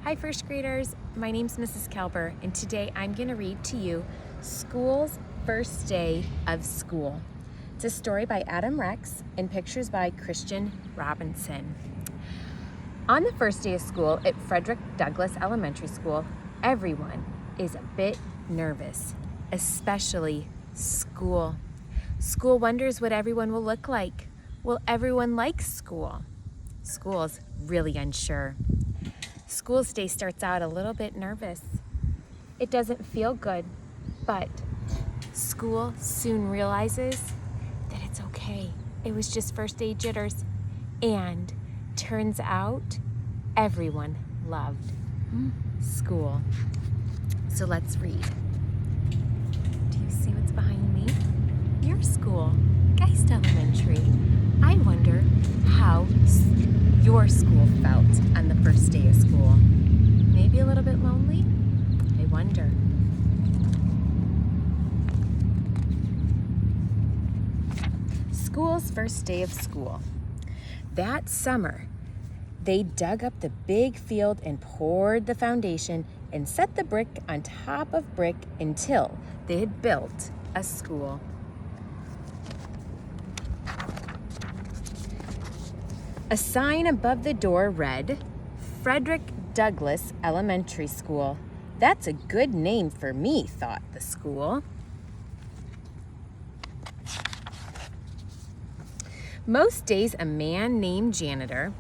Hi first graders, my name's Mrs. Kelber, and today I'm going to read to you School's First Day of School. It's a story by Adam Rex and pictures by Christian Robinson. On the first day of school at Frederick Douglass Elementary School, everyone is a bit nervous, especially school. School wonders what everyone will look like. Will everyone like school? School's really unsure. School's day starts out a little bit nervous. It doesn't feel good, but school soon realizes that it's okay. It was just first day jitters, and turns out everyone loved school. So let's read. Do you see what's behind me? Your school, Geist Elementary. I wonder how your school felt on the first day of school. Maybe a little bit lonely? I wonder. School's first day of school. That summer, they dug up the big field and poured the foundation and set the brick on top of brick until they had built a school. A sign above the door read, Frederick Douglass Elementary School. That's a good name for me, thought the school. Most days, a man named Janitor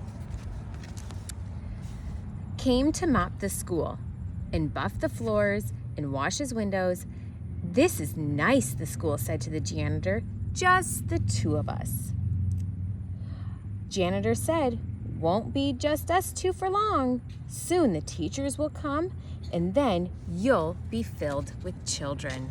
came to mop the school and buff the floors and wash his windows. This is nice, the school said to the janitor, just the two of us. Janitor said, won't be just us two for long. Soon the teachers will come, and then you'll be filled with children.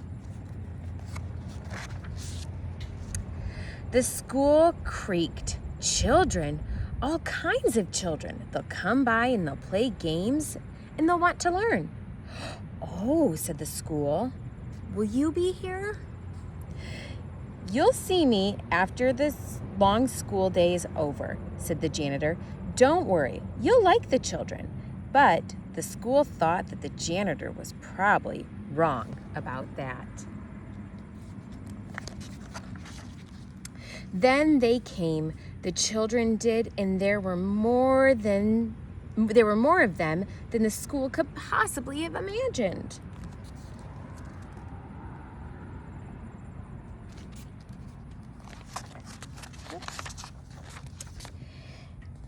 The school creaked. Children, all kinds of children. They'll come by and they'll play games, and they'll want to learn. Oh, said the school, will you be here? You'll see me after this long school day is over, said the janitor. Don't worry, you'll like the children. But the school thought that the janitor was probably wrong about that. Then they came, the children did, and there were more of them than the school could possibly have imagined.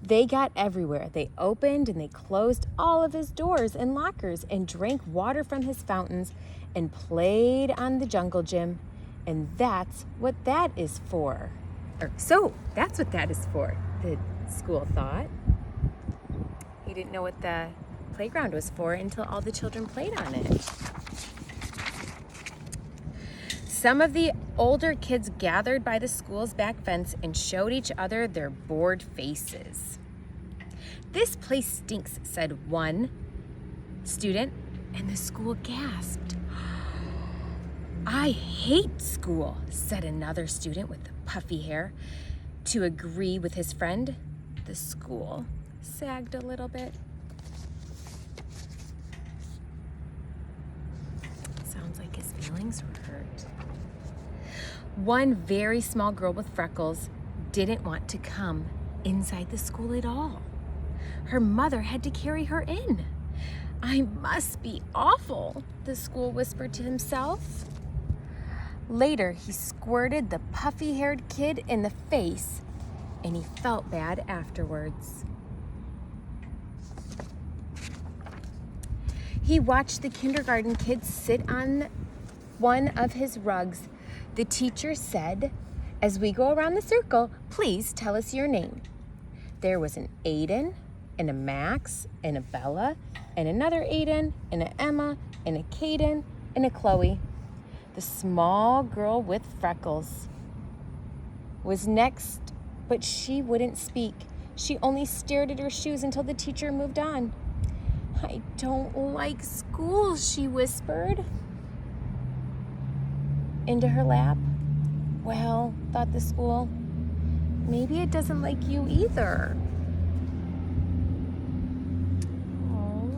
They got everywhere. They opened and they closed all of his doors and lockers and drank water from his fountains and played on the jungle gym. And that's what that is for. So that's what that is for, the school thought. He didn't know what the playground was for until all the children played on it. Some of the older kids gathered by the school's back fence and showed each other their bored faces. This place stinks, said one student, and the school gasped. I hate school, said another student with the puffy hair. To agree with his friend, the school sagged a little bit. Sounds like his feelings were hurt. One very small girl with freckles didn't want to come inside the school at all. Her mother had to carry her in. I must be awful, the school whispered to himself. Later, he squirted the puffy-haired kid in the face, and he felt bad afterwards. He watched the kindergarten kids sit on one of his rugs. The teacher said, as we go around the circle, please tell us your name. There was an Aiden, and a Max, and a Bella, and another Aiden, and an Emma, and a Caden, and a Chloe. The small girl with freckles was next, but she wouldn't speak. She only stared at her shoes until the teacher moved on. I don't like school, she whispered into her lap. Well, thought the school, maybe it doesn't like you either. Oh,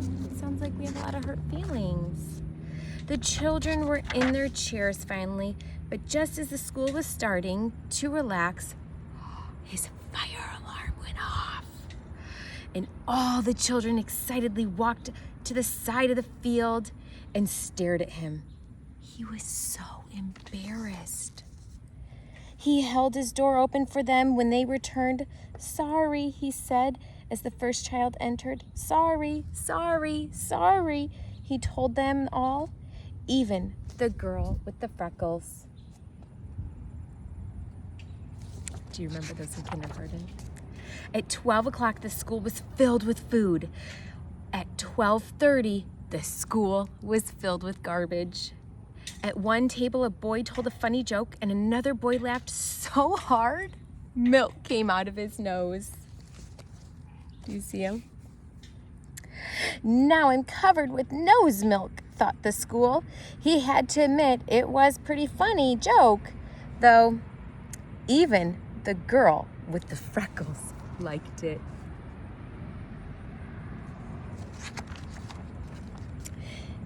like we have a lot of hurt feelings. The children were in their chairs finally, but just as the school was starting to relax, his fire alarm went off. And all the children excitedly walked to the side of the field and stared at him. He was so embarrassed. He held his door open for them when they returned. "Sorry," he said as the first child entered. "Sorry, sorry, sorry," he told them all, even the girl with the freckles. Do you remember those in kindergarten? At 12 o'clock, the school was filled with food. At 12:30, the school was filled with garbage. At one table, a boy told a funny joke, and another boy laughed so hard, milk came out of his nose. Do you see him? "Now I'm covered with nose milk," thought the school. He had to admit it was a pretty funny joke, though even the girl with the freckles liked it.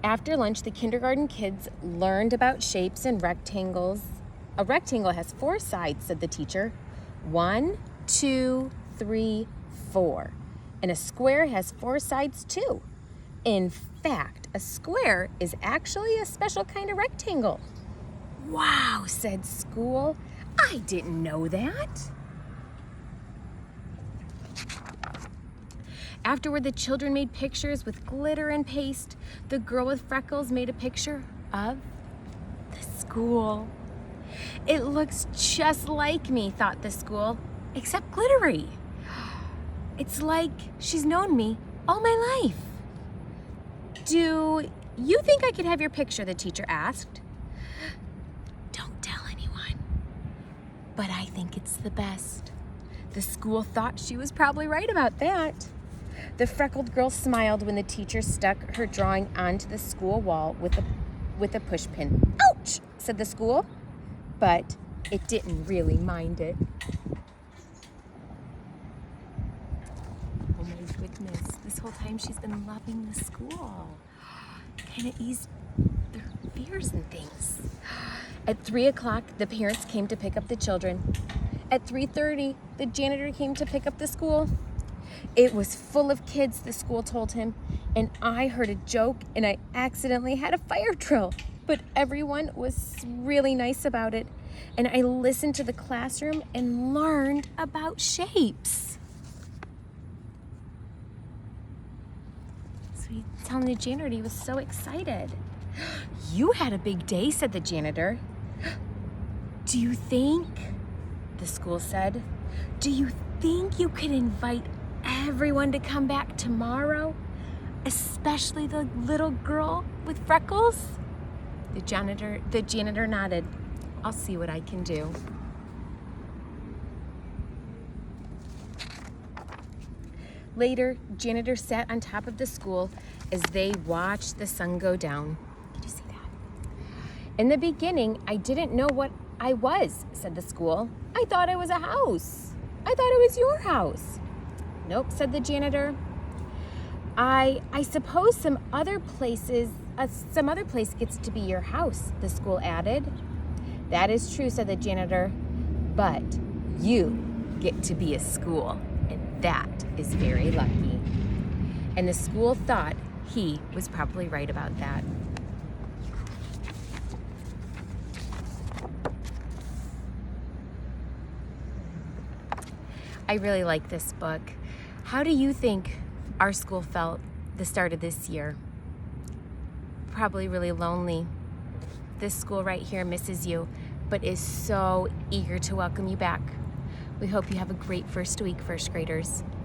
After lunch, the kindergarten kids learned about shapes and rectangles. "A rectangle has 4 sides," said the teacher. 1, 2, 3, 4. And a square has 4 sides too. In fact, a square is actually a special kind of rectangle. "Wow," said school. "I didn't know that." Afterward, the children made pictures with glitter and paste. The girl with freckles made a picture of the school. "It looks just like me," thought the school, "except glittery. It's like she's known me all my life." "Do you think I could have your picture?" the teacher asked. "Don't tell anyone, but I think it's the best." The school thought she was probably right about that. The freckled girl smiled when the teacher stuck her drawing onto the school wall with a push pin. "Ouch," said the school, but it didn't really mind it. Oh my goodness, this whole time she's been loving the school. Kind of eased their fears and things. At 3 o'clock, the parents came to pick up the children. At 3:30, the janitor came to pick up the school. It was full of kids, the school told him, and I heard a joke and I accidentally had a fire drill, but everyone was really nice about it, and I listened to the classroom and learned about shapes. So he's telling the janitor he was so excited. "You had a big day," said the janitor. "Do you think," the school said, "do you think you could invite everyone to come back tomorrow, especially the little girl with freckles?" The janitor nodded. "I'll see what I can do." Later, janitor sat on top of the school as they watched the sun go down. Did you see that? "In the beginning, I didn't know what I was," said the school. "I thought it was a house. I thought it was your house." "Nope," said the janitor. I suppose some other place gets to be your house," the school added. "That is true," said the janitor, "but you get to be a school, and that is very lucky." And the school thought he was probably right about that. I really like this book. How do you think our school felt the start of this year? Probably really lonely. This school right here misses you, but is so eager to welcome you back. We hope you have a great first week, first graders.